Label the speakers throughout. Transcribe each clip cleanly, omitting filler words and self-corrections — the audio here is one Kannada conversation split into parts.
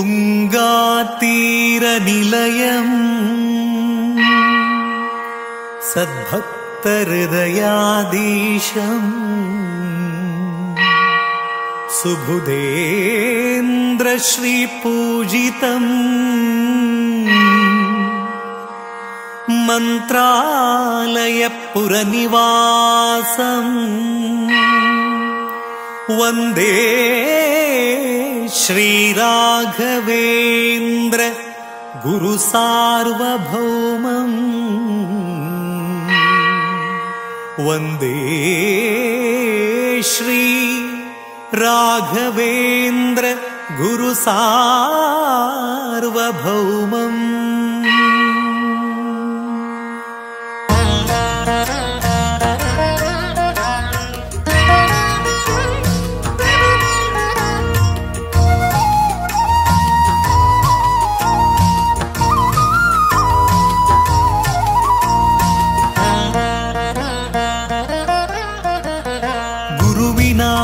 Speaker 1: ತುಂಗಾತೀರನಿಲಯಂ ಸದ್ಭಕ್ತಹೃದಯಾಧೀಶಂ ಸುಬುಧೇಂದ್ರ ಶ್ರೀಪೂಜಿತಂ ಮಂತ್ರಾಲಯ ಪುರನಿವಾಸಂ ವಂದೇ ಶ್ರೀರಾಘವೇಂದ್ರ ಗುರು ಸಾರ್ವಭೌಮಂ ವಂದೇ ಶ್ರೀ ರಾಘವೇಂದ್ರ ಗುರು ಸಾರ್ವಭೌಮಂ.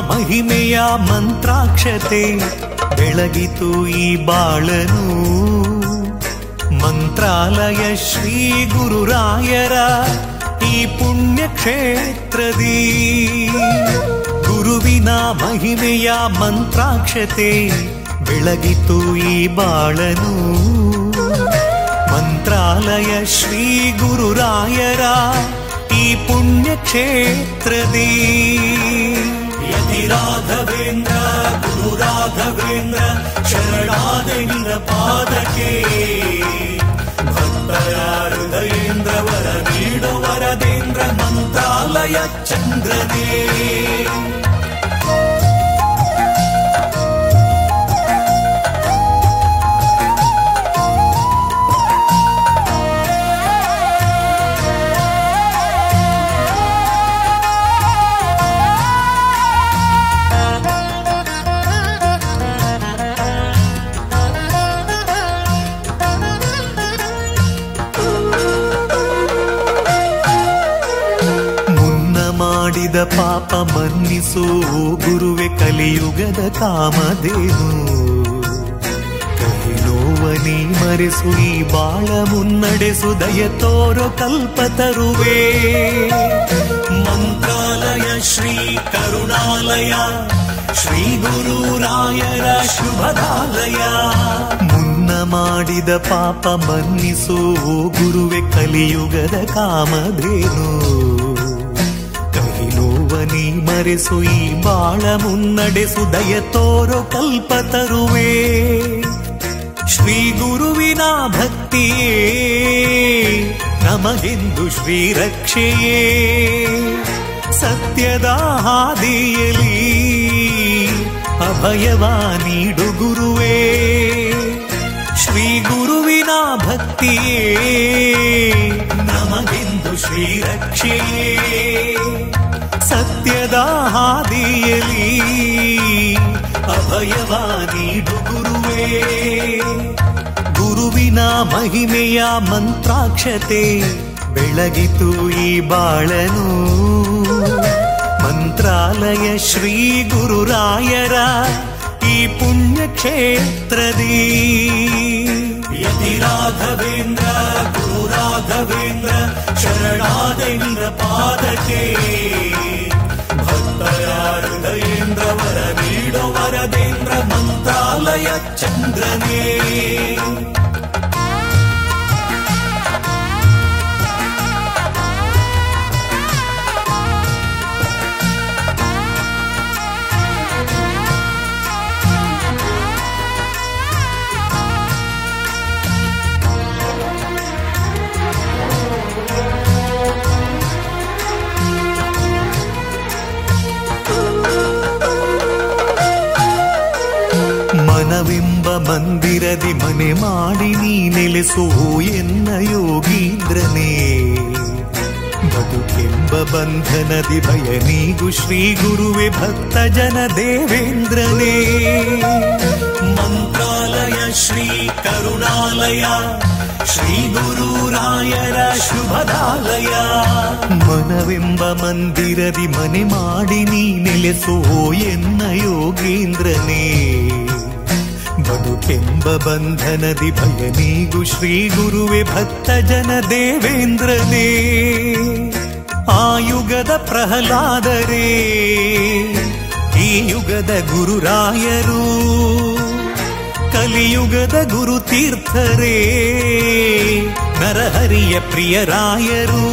Speaker 1: ಮಹಿಮೆಯ ಮಂತ್ರಾಕ್ಷತೆ ಬೆಳಗಿತು ಈ ಬಾಳನು. ಮಂತ್ರಾಲಯ ಶ್ರೀ ಗುರುರಾಯರ ಈ ಪುಣ್ಯ ಕ್ಷೇತ್ರದಿ ಗುರುವಿನ ಮಹಿಮೆಯ ಮಂತ್ರಾಕ್ಷತೆ ಬೆಳಗಿತು ಈ ಬಾಳನು. ಮಂತ್ರಾಲಯ ಶ್ರೀ ಗುರುರಾಯರ ಈ ಪುಣ್ಯ ಕ್ಷೇತ್ರದಿ ರಾಘವೇಂದ್ರ ಗುರು ರಾಘವೇಂದ್ರ ಶರಣಾದ ನಿನ್ನ ಪಾದಕ್ಕೆ ಭಕ್ತರ ಹೃದಯೇಂದ್ರ ವರ ನೀಡೋ ವರದೇಂದ್ರ ಮಂತ್ರಾಲಯ ಚಂದ್ರನೇ. ಮಾಡಿದ ಪಾಪ ಮನ್ನಿಸು ಗುರುವೆ ಕಲಿಯುಗದ ಕಾಮಧೇನು. ಕಹಿ ನೋವನಿ ಮರೆಸು ಈ ಬಾಳ ಮುನ್ನಡೆಸು ದಯ ತೋರೋ ಕಲ್ಪತರುವೆ. ಮಂತ್ರಾಲಯ ಶ್ರೀ ಕರುಣಾಲಯ ಶ್ರೀ ಗುರುರಾಯರ ಶುಭದಾಲಯ. ಮುನ್ನ ಮಾಡಿದ ಪಾಪ ಮನ್ನಿಸು ಗುರುವೆ ಕಲಿಯುಗದ ಕಾಮಧೇನು. ನೋವನಿ ಮರೆಸು ಈ ಬಾಳ ಮುನ್ನಡೆಸು ದಯ ತೋರೋ ಕಲ್ಪತರುವೆ. ಶ್ರೀ ಗುರುವಿನ ಭಕ್ತಿಯೇ ನಮಗೆಂದು ಶ್ರೀ ರಕ್ಷೆಯೇ. ಸತ್ಯದ ಹಾದಿಯಲಿ ಅಭಯವ ನೀಡು ಗುರುವೇ. ಶ್ರೀ ಗುರುವಿನ ಭಕ್ತಿಯೇ ನಮಗೆಂದು ಶ್ರೀ ರಕ್ಷೆಯೇ. ಸತ್ಯದ ಹಾದಿಯಲಿ ಅಭಯವ ನೀಡು ಗುರುವೇ. ಗುರುವಿನ ಮಹಿಮೆಯ ಮಂತ್ರಾಕ್ಷತೆ ಬೆಳಗಿತು ಈ ಬಾಳನು. ಮಂತ್ರಾಲಯ ಶ್ರೀ ಗುರುರಾಯರ ಈ ಪುಣ್ಯ ಕ್ಷೇತ್ರದಿ ಯತಿ ರಾಘವೇಂದ್ರ ಗುರು ರಾಘವೇಂದ್ರ ಶರಣಾದ ನಿನ್ನ ಪಾದಕ್ಕೆ ಭಕ್ತರ ಹೃದಯೇಂದ್ರ ವರ ನೀಡೋ ವರದೇಂದ್ರ ಮಂತ್ರಾಲಯ ಚಂದ್ರನೇ. ಮನವೆಂಬ ಮಂದಿರದಿ ಮನೆ ಮಾಡಿ ನೀ ನೆಲೆಸು ಎನ್ನ ಯೋಗೀಂದ್ರನೇ. ಬದುಕೆಂಬ ಬಂಧನದಿ ಭಯ ನೀಗು ಶ್ರೀ ಗುರುವೆ ಭಕ್ತ ಜನ ದೇವೇಂದ್ರನೇ. ಮಂತ್ರಾಲಯ ಶ್ರೀ ಕರುಣಾಲಯ ಶ್ರೀ ಗುರುರಾಯರ ಶುಭದಾಲಯ. ಮನವೆಂಬ ಮಂದಿರದಿ ಮನೆ ಮಾಡಿ ನೀ ನೆಲೆಸೋ ಎನ್ನ ಯೋಗೀಂದ್ರನೇ. ಬದುಕೆಂಬ ಬಂಧನದಿ ಭಯ ನೀಗು ಶ್ರೀ ಗುರುವೆ ಭಕ್ತ ಜನ ದೇವೇಂದ್ರನೇ. ಆಯುಗದ ಪ್ರಹ್ಲಾದರೇ ಈ ಯುಗದ ಗುರುರಾಯರು, ಕಲಿಯುಗದ ಗುರುತೀರ್ಥರೇ ನರಹರಿಯ ಪ್ರಿಯರಾಯರು.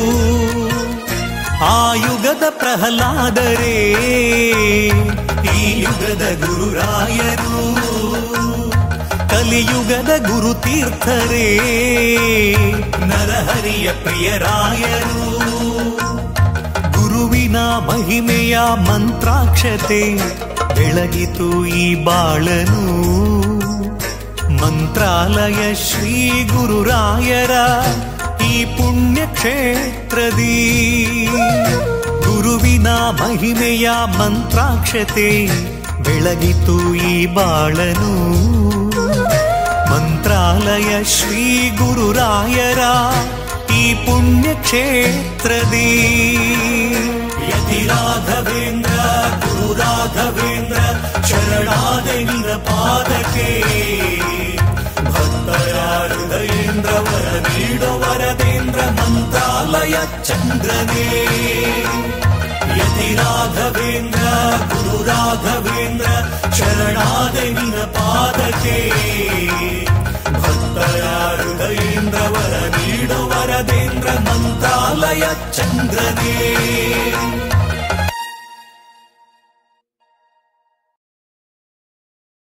Speaker 1: ಆಯುಗದ ಪ್ರಹ್ಲಾದರೇ ಈ ಯುಗದ ಗುರುರಾಯರು, ಕಲಿಯುಗದ ಗುರುತೀರ್ಥರೇ ನರಹರಿಯ ಪ್ರಿಯರಾಯರು. ಗುರುವಿನ ಮಹಿಮೆಯ ಮಂತ್ರಾಕ್ಷತೆ ಬೆಳಗಿತು ಈ ಬಾಳನು. ಮಂತ್ರಾಲಯ ಶ್ರೀ ಗುರುರಾಯರ ಈ ಪುಣ್ಯ ಕ್ಷೇತ್ರದಿ. ಗುರುವಿನ ಮಹಿಮೆಯ ಮಂತ್ರಾಕ್ಷತೆ ಬೆಳಗಿತು ಈ ಬಾಳನು. ಮಂತ್ರಾಲಯ ಶ್ರೀ ಗುರುರಾಯರ ಈ ಪುಣ್ಯ ಕ್ಷೇತ್ರದಿ. ಯತಿ ರಾಘವೇಂದ್ರ ಗುರು ರಾಘವೇಂದ್ರ ಶರಣಾದೆ ನಿನ್ನ ಪಾದಕ್ಕೆ. ಭಕ್ತರ ಹೃದಯೇಂದ್ರ ವರ ನೀಡೋ ವರದೇಂದ್ರ ಮಂತ್ರಾಲಯ ಚಂದ್ರನೇ. ಯತಿ ರಾಘವೇಂದ್ರ ಗುರು ರಾಘವೇಂದ್ರ ಶರಣಾದೆ ನಿನ್ನ ಪಾದಕ್ಕೆ. ಭಕ್ತರ ಹೃದಯೇಂದ್ರ ವರ ನೀಡೋ ವರದೇಂದ್ರ ಮಂತ್ರಾಲಯ ಚಂದ್ರನೇ.